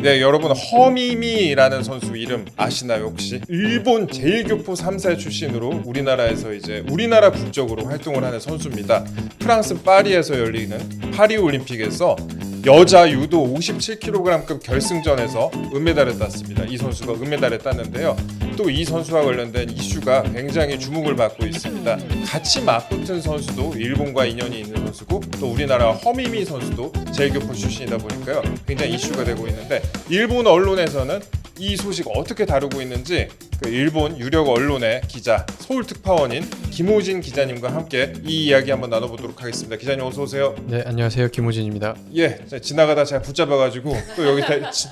네, 여러분 허미미라는 선수 이름 아시나요 혹시? 일본 제일교포 3세 출신으로 우리나라에서 이제 우리나라 국적으로 활동을 하는 선수입니다. 프랑스 파리에서 열리는 파리 올림픽에서 여자 유도 57kg급 결승전에서 은메달을 땄습니다. 이 선수가 은메달을 땄는데요. 또 이 선수와 관련된 이슈가 굉장히 주목을 받고 있습니다. 같이 맞붙은 선수도 일본과 인연이 있는 선수고 또 우리나라 허미미 선수도 제일교포 출신이다 보니까요. 굉장히 이슈가 되고 있는데 일본 언론에서는 이 소식 어떻게 다루고 있는지 그 일본 유력 언론의 기자 서울특파원인 김호진 기자님과 함께 이 이야기 한번 나눠보도록 하겠습니다. 기자님 어서 오세요. 네, 안녕하세요. 김호진입니다. 예, 지나가다 제가 붙잡아가지고 또 여기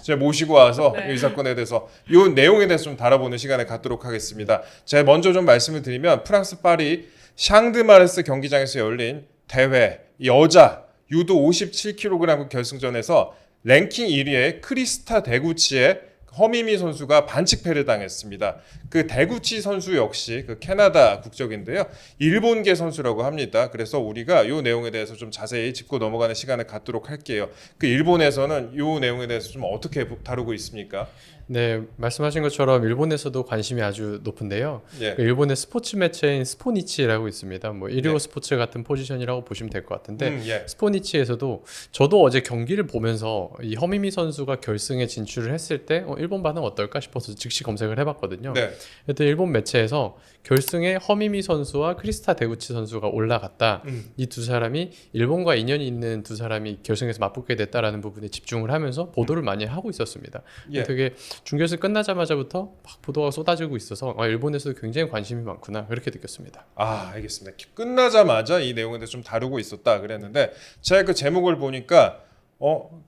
제가 모시고 와서 이 사건에 대해서 이 내용에 대해서 좀 다뤄보는 시간을 갖도록 하겠습니다. 제가 먼저 좀 말씀을 드리면 프랑스 파리 샹드마르스 경기장에서 열린 대회 여자 유도 57kg 결승전에서 랭킹 1위의 크리스타 데구치의 허미미 선수가 반칙패를 당했습니다. 그 데구치 선수 역시 그 캐나다 국적인데요. 일본계 선수라고 합니다. 그래서 우리가 이 내용에 대해서 좀 자세히 짚고 넘어가는 시간을 갖도록 할게요. 그 일본에서는 이 내용에 대해서 좀 어떻게 다루고 있습니까? 네, 말씀하신 것처럼 일본에서도 관심이 아주 높은데요. 예. 그 일본의 스포츠 매체인 스포니치라고 있습니다. 뭐 일요 네. 스포츠 같은 포지션이라고 보시면 될 것 같은데 예. 스포니치에서도 저도 어제 경기를 보면서 이 허미미 선수가 결승에 진출을 했을 때 일본 반응 어떨까 싶어서 즉시 검색을 해봤거든요. 네. 그랬더니 일본 매체에서 결승에 허미미 선수와 크리스타 데구치 선수가 올라갔다. 이 두 사람이 일본과 인연이 있는 두 사람이 결승에서 맞붙게 됐다라는 부분에 집중을 하면서 보도를 많이 하고 있었습니다. 예. 되게 준결승 끝나자마자부터 막 보도가 쏟아지고 있어서 일본에서도 굉장히 관심이 많구나 그렇게 느꼈습니다. 아, 알겠습니다. 끝나자마자 이 내용에 대해서 좀 다루고 있었다 그랬는데 제가 그 제목을 보니까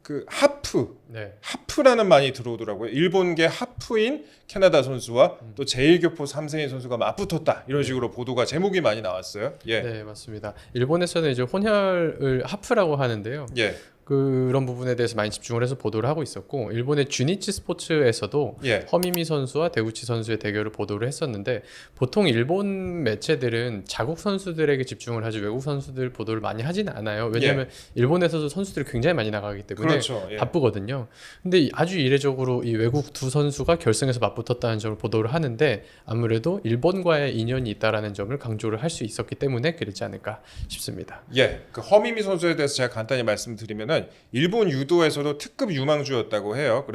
그 하프라는 말이 들어오더라고요. 일본계 하프인 캐나다 선수와 또 제일교포 3세인 선수가 맞붙었다 이런 식으로 보도가 제목이 많이 나왔어요. 예. 네, 맞습니다. 일본에서는 이제 혼혈을 하프라고 하는데요. 예. 그런 부분에 대해서 많이 집중을 해서 보도를 하고 있었고 일본의 주니치 스포츠에서도 예. 허미미 선수와 데구치 선수의 대결을 보도를 했었는데 보통 일본 매체들은 자국 선수들에게 집중을 하지 외국 선수들 보도를 많이 하진 않아요. 왜냐하면 일본에서도 선수들이 굉장히 많이 나가기 때문에 그렇죠. 예. 바쁘거든요. 근데 아주 이례적으로 이 외국 두 선수가 결승에서 맞붙었다는 점을 보도를 하는데 아무래도 일본과의 인연이 있다라는 점을 강조를 할 수 있었기 때문에 그랬지 않을까 싶습니다. 예. 그 허미미 선수에 대해서 제가 간단히 말씀드리면은 일본 유도에서도 특급 유망주였다고 해요.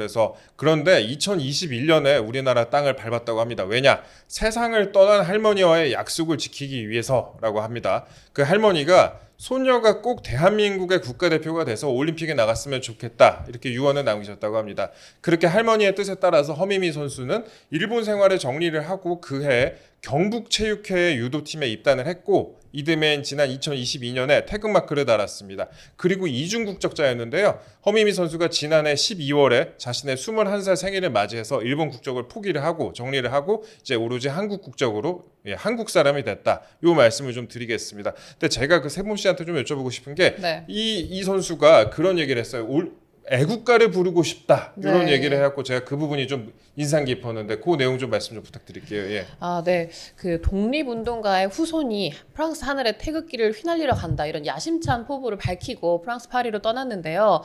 그런데 2021년에 우리나라 땅을 밟았다고 합니다. 왜냐? 세상을 떠난 할머니와의 약속을 지키기 위해서라고 합니다. 그 할머니가 소녀가 꼭 대한민국의 국가대표가 돼서 올림픽에 나갔으면 좋겠다 이렇게 유언을 남기셨다고 합니다. 그렇게 할머니의 뜻에 따라서 허미미 선수는 일본 생활을 정리를 하고 그해 경북체육회 유도팀에 입단을 했고 이듬해인 지난 2022년에 태극마크를 달았습니다. 그리고 이중 국적자였는데요. 허미미 선수가 지난해 12월에 자신의 21살 생일을 맞이해서 일본 국적을 포기를 하고 정리를 하고 이제 오로지 한국 국적으로 한국 사람이 됐다. 요 말씀을 좀 드리겠습니다. 근데 제가 그 세범 씨한테 좀 여쭤보고 싶은 게 이 선수가 그런 얘기를 했어요. 애국가를 부르고 싶다 이런 얘기를 해갖고 제가 그 부분이 좀 인상 깊었는데 그 내용 좀 말씀 좀 부탁드릴게요. 예. 아, 네. 그 독립운동가의 후손이 프랑스 하늘의 태극기를 휘날리러 간다 이런 야심찬 포부를 밝히고 프랑스 파리로 떠났는데요.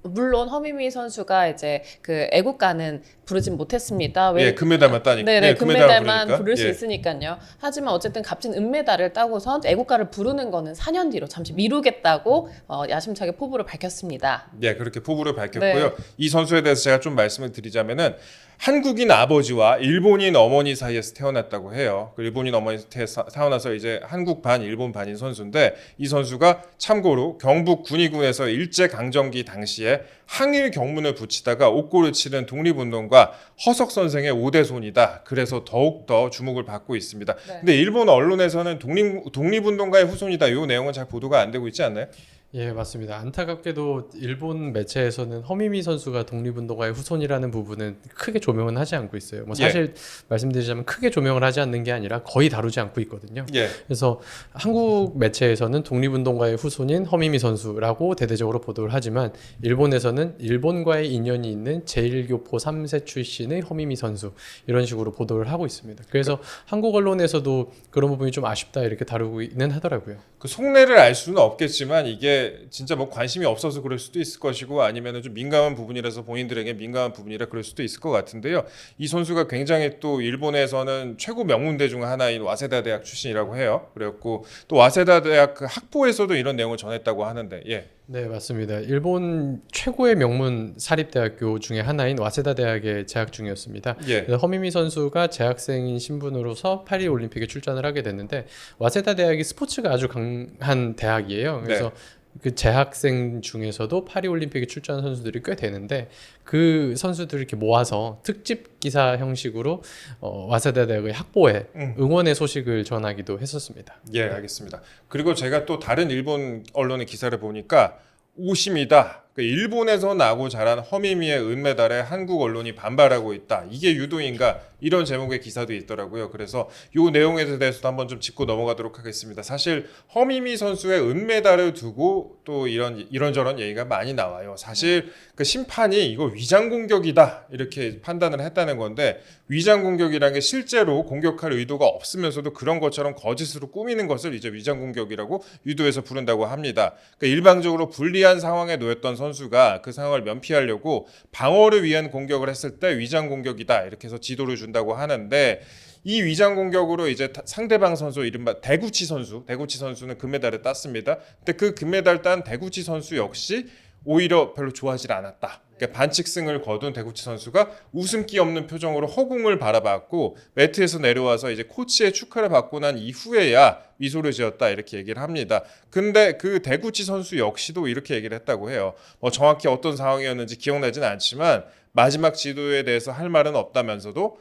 물론 허미미 선수가 이제 그 애국가는 부르진 못했습니다. 예, 금메달만 따니까. 네네, 예, 금메달만 부르니까. 부를 수 예. 있으니까요. 하지만 어쨌든 값진 은메달을 따고선 애국가를 부르는 거는 4년 뒤로 잠시 미루겠다고 야심차게 포부를 밝혔습니다. 네, 그렇게 포부를 밝혔고요. 네. 이 선수에 대해서 제가 좀 말씀을 드리자면은 한국인 아버지와 일본인 어머니 사이에서 태어났다고 해요. 그 일본인 어머니 태어나서 이제 한국 반 일본 반인 선수인데 이 선수가 참고로 경북 군위군에서 일제 강점기 당시에 항일 경문을 붙이다가 옥고를 치른 독립운동가 허석 선생의 5대 손이다. 그래서 더욱 더 주목을 받고 있습니다. 네. 근데 일본 언론에서는 독립운동가의 후손이다. 이 내용은 잘 보도가 안 되고 있지 않나요? 예, 맞습니다. 안타깝게도 일본 매체에서는 허미미 선수가 독립운동가의 후손이라는 부분은 크게 조명은 하지 않고 있어요. 뭐 사실 말씀드리자면 크게 조명을 하지 않는 게 아니라 거의 다루지 않고 있거든요. 예. 그래서 한국 매체에서는 독립운동가의 후손인 허미미 선수라고 대대적으로 보도를 하지만 일본에서는 일본과의 인연이 있는 제일교포 3세 출신의 허미미 선수 이런 식으로 보도를 하고 있습니다. 그래서 한국 언론에서도 그런 부분이 좀 아쉽다 이렇게 다루고 있는 하더라고요. 그 속내를 알 수는 없겠지만 이게 이게 진짜 뭐 관심이 없어서 그럴 수도 있을 것이고 아니면은 좀 민감한 부분이라서 본인들에게 민감한 부분이라 그럴 수도 있을 것 같은데요. 이 선수가 굉장히 또 일본에서는 최고 명문대 중 하나인 와세다 대학 출신이라고 해요. 그래갖고 또 와세다 대학 그 학부에서도 이런 내용을 전했다고 하는데 예. 네, 맞습니다. 일본 최고의 명문 사립대학교 중에 하나인 와세다 대학에 재학 중이었습니다. 예. 그래서 허미미 선수가 재학생인 신분으로서 파리 올림픽에 출전을 하게 됐는데 와세다 대학이 스포츠가 아주 강한 대학이에요. 그래서 그 재학생 중에서도 파리 올림픽에 출전한 선수들이 꽤 되는데 그 선수들을 이렇게 모아서 특집 기사 형식으로 와세다 대학의 학보에 응원의 소식을 전하기도 했었습니다. 예, 알겠습니다. 그리고 제가 또 다른 일본 언론의 기사를 보니까 오심이다. 일본에서 나고 자란 허미미의 은메달에 한국 언론이 반발하고 있다. 이게 유도인가? 이런 제목의 기사도 있더라고요. 그래서 이 내용에 대해서도 한번 좀 짚고 넘어가도록 하겠습니다. 사실 허미미 선수의 은메달을 두고 또 이런저런 얘기가 많이 나와요. 사실 그 심판이 이거 위장 공격이다 이렇게 판단을 했다는 건데 위장 공격이라는 게 실제로 공격할 의도가 없으면서도 그런 것처럼 거짓으로 꾸미는 것을 이제 위장 공격이라고 유도에서 부른다고 합니다. 그러니까 일방적으로 불리한 상황에 놓였던 선수가 그 상황을 면피하려고 방어를 위한 공격을 했을 때 위장 공격이다 이렇게 해서 지도를 준다고 하는데 이 위장 공격으로 이제 상대방 선수 이른바 대구치 선수는 금메달을 땄습니다. 근데 그 금메달 딴 대구치 선수 역시 오히려 별로 좋아하지 않았다. 그러니까 반칙승을 거둔 대구치 선수가 웃음기 없는 표정으로 허공을 바라봤고 매트에서 내려와서 이제 코치의 축하를 받고 난 이후에야 미소를 지었다 이렇게 얘기를 합니다. 근데 그 대구치 선수 역시도 이렇게 얘기를 했다고 해요. 뭐 정확히 어떤 상황이었는지 기억나진 않지만 마지막 지도에 대해서 할 말은 없다면서도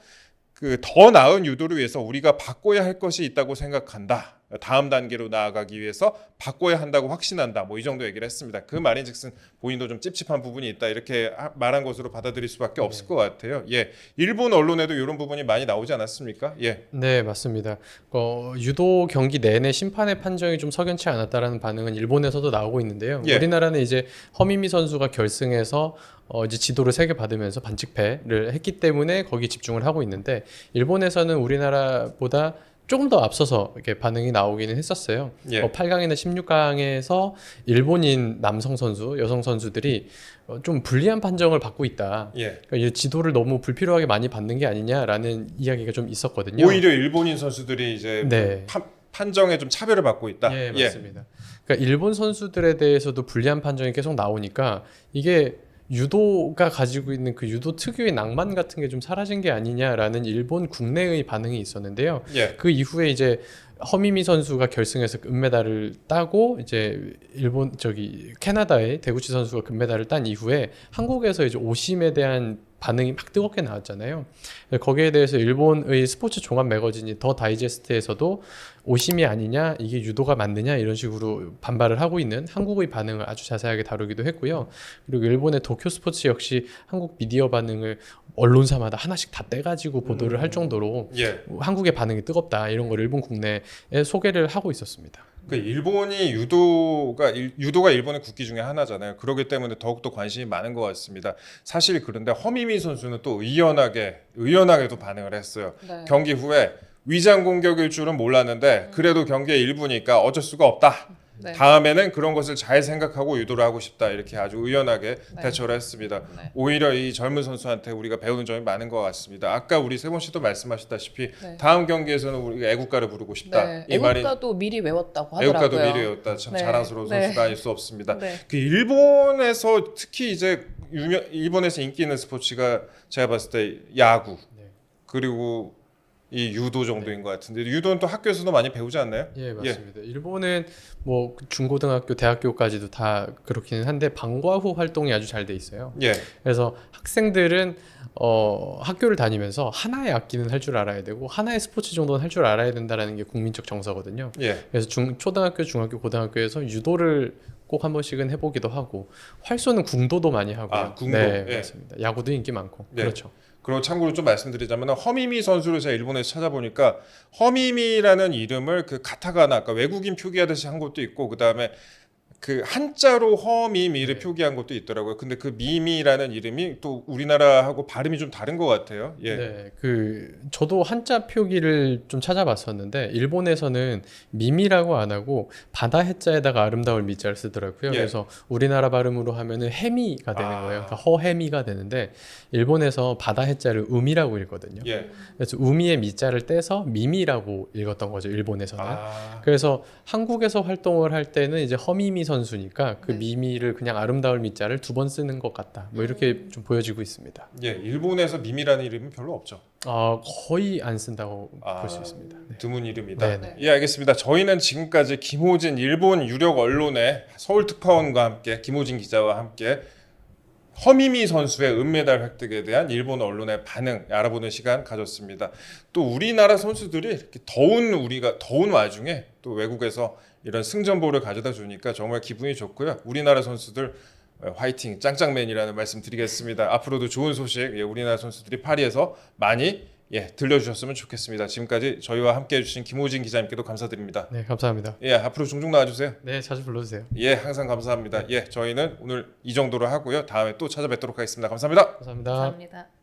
그 더 나은 유도를 위해서 우리가 바꿔야 할 것이 있다고 생각한다. 다음 단계로 나아가기 위해서 바꿔야 한다고 확신한다. 뭐 이 정도 얘기를 했습니다. 그 말인즉슨 본인도 좀 찝찝한 부분이 있다. 이렇게 말한 것으로 받아들일 수밖에 없을 것 같아요. 예, 일본 언론에도 이런 부분이 많이 나오지 않았습니까? 예, 네, 맞습니다. 유도 경기 내내 심판의 판정이 좀 석연치 않았다라는 반응은 일본에서도 나오고 있는데요. 예. 우리나라는 이제 허미미 선수가 결승에서 이제 지도를 3개 받으면서 반칙패를 했기 때문에 거기 집중을 하고 있는데 일본에서는 우리나라보다 조금 더 앞서서 이렇게 반응이 나오기는 했었어요. 예. 8강이나 16강에서 일본인 남성 선수, 여성 선수들이 좀 불리한 판정을 받고 있다. 예. 그러니까 이 지도를 너무 불필요하게 많이 받는 게 아니냐라는 이야기가 좀 있었거든요. 오히려 일본인 선수들이 이제 네. 판정에 좀 차별을 받고 있다. 예, 맞습니다. 그러니까 일본 선수들에 대해서도 불리한 판정이 계속 나오니까 이게 유도가 가지고 있는 그 유도 특유의 낭만 같은 게 좀 사라진 게 아니냐라는 일본 국내의 반응이 있었는데요. 예. 그 이후에 이제 허미미 선수가 결승에서 은메달을 따고 이제 캐나다의 대구치 선수가 금메달을 딴 이후에 한국에서 이제 오심에 대한 반응이 막 뜨겁게 나왔잖아요. 거기에 대해서 일본의 스포츠 종합 매거진이 더 다이제스트에서도 오심이 아니냐, 이게 유도가 맞느냐 이런 식으로 반발을 하고 있는 한국의 반응을 아주 자세하게 다루기도 했고요. 그리고 일본의 도쿄 스포츠 역시 한국 미디어 반응을 언론사마다 하나씩 다 떼가지고 보도를 할 정도로 예. 한국의 반응이 뜨겁다 이런 걸 일본 국내에 소개를 하고 있었습니다. 그 일본이 유도가 일본의 국기 중에 하나잖아요. 그렇기 때문에 더욱더 관심이 많은 것 같습니다. 사실 그런데 허미미 선수는 또 의연하게도 반응을 했어요. 네. 경기 후에 위장 공격일 줄은 몰랐는데 그래도 경기의 일부니까 어쩔 수가 없다. 네. 다음에는 그런 것을 잘 생각하고 유도를 하고 싶다. 이렇게 아주 의연하게 네. 대처를 했습니다. 네. 오히려 이 젊은 선수한테 우리가 배우는 점이 많은 것 같습니다. 아까 우리 세본 씨도 말씀하셨다시피 네. 다음 경기에서는 우리가 애국가를 부르고 싶다. 네. 이 말이 애국가도 미리 외웠다고 하더라고요. 애국가도 미리 외웠다. 참 네. 자랑스러운 네. 선수가 아닐 수 없습니다. 네. 그 일본에서 특히 이제 일본에서 인기 있는 스포츠가 제가 봤을 때 야구 그리고 이 유도 정도인 것 같은데 유도는 또 학교에서도 많이 배우지 않나요? 예, 맞습니다. 일본은 뭐 중고등학교, 대학교까지도 다 그렇기는 한데 방과 후 활동이 아주 잘 돼 있어요. 예. 그래서 학생들은 학교를 다니면서 하나의 악기는 할 줄 알아야 되고 하나의 스포츠 정도는 할 줄 알아야 된다라는 게 국민적 정서거든요. 예. 그래서 초등학교, 중학교, 고등학교에서 유도를 꼭 한 번씩은 해보기도 하고 활쏘는 궁도도 많이 하고요. 아, 궁도. 네, 예. 맞습니다. 야구도 인기 많고 네. 그렇죠. 그리고 참고로 좀 말씀드리자면 허미미 선수를 제가 일본에서 찾아보니까 허미미라는 이름을 그 가타가나 아까 외국인 표기하듯이 한 것도 있고 그다음에 그 한자로 허미미를 네. 표기한 것도 있더라고요. 근데 그 미미라는 이름이 또 우리나라하고 발음이 좀 다른 것 같아요. 예. 네, 저도 한자 표기를 좀 찾아봤었는데 일본에서는 미미라고 안 하고 바다 해자에다가 아름다울 미자를 쓰더라고요. 예. 그래서 우리나라 발음으로 하면은 해미가 되는 아. 거예요. 그러니까 허해미가 되는데 일본에서 바다 해자를 음이라고 읽거든요. 예. 그래서 음이의 미자를 떼서 미미라고 읽었던 거죠. 일본에서는. 아. 그래서 한국에서 활동을 할 때는 이제 허미미 선수니까 그 네. 미미를 그냥 아름다울 미자를 두 번 쓰는 것 같다. 뭐 이렇게 좀 보여지고 있습니다. 예. 일본에서 미미라는 이름은 별로 없죠. 거의 안 쓴다고 아. 볼 수 있습니다. 네. 드문 이름이다. 네네. 예, 알겠습니다. 저희는 지금까지 김호진 일본 유력 언론의 서울 특파원과 함께 김호진 기자와 함께 허미미 선수의 은메달 획득에 대한 일본 언론의 반응 알아보는 시간 가졌습니다. 또 우리나라 선수들이 이렇게 더운 와중에 또 외국에서 이런 승전보를 가져다 주니까 정말 기분이 좋고요. 우리나라 선수들 화이팅 짱짱맨이라는 말씀 드리겠습니다. 앞으로도 좋은 소식 우리나라 선수들이 파리에서 많이 들려주셨으면 좋겠습니다. 지금까지 저희와 함께 해주신 김호진 기자님께도 감사드립니다. 네, 감사합니다. 예, 앞으로 종종 나와주세요. 네, 자주 불러주세요. 예, 항상 감사합니다. 예, 저희는 오늘 이 정도로 하고요. 다음에 또 찾아뵙도록 하겠습니다. 감사합니다. 감사합니다. 감사합니다.